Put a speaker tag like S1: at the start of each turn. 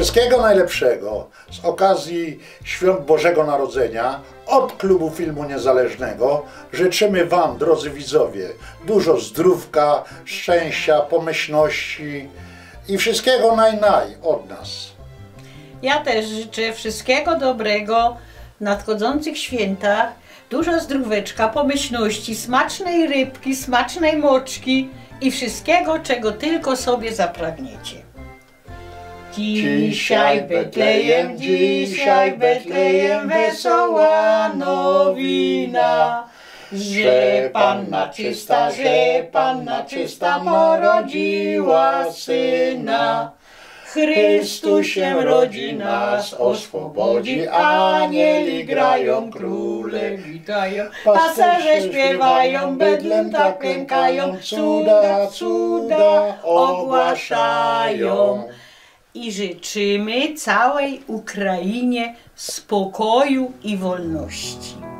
S1: Wszystkiego najlepszego z okazji Świąt Bożego Narodzenia od Klubu Filmu Niezależnego życzymy Wam, drodzy widzowie, dużo zdrówka, szczęścia, pomyślności i wszystkiego naj od nas.
S2: Ja też życzę wszystkiego dobrego w nadchodzących świętach, dużo zdróweczka, pomyślności, smacznej rybki, smacznej moczki i wszystkiego, czego tylko sobie zapragniecie. Dzisiaj Betlejem, wesoła nowina, że Panna czysta porodziła Syna. Chrystus się rodzi, nas oswobodzi, anieli grają, króle witają, pasterze śpiewają, Bedlem tak klękają, cuda ogłaszają. I życzymy całej Ukrainie spokoju i wolności.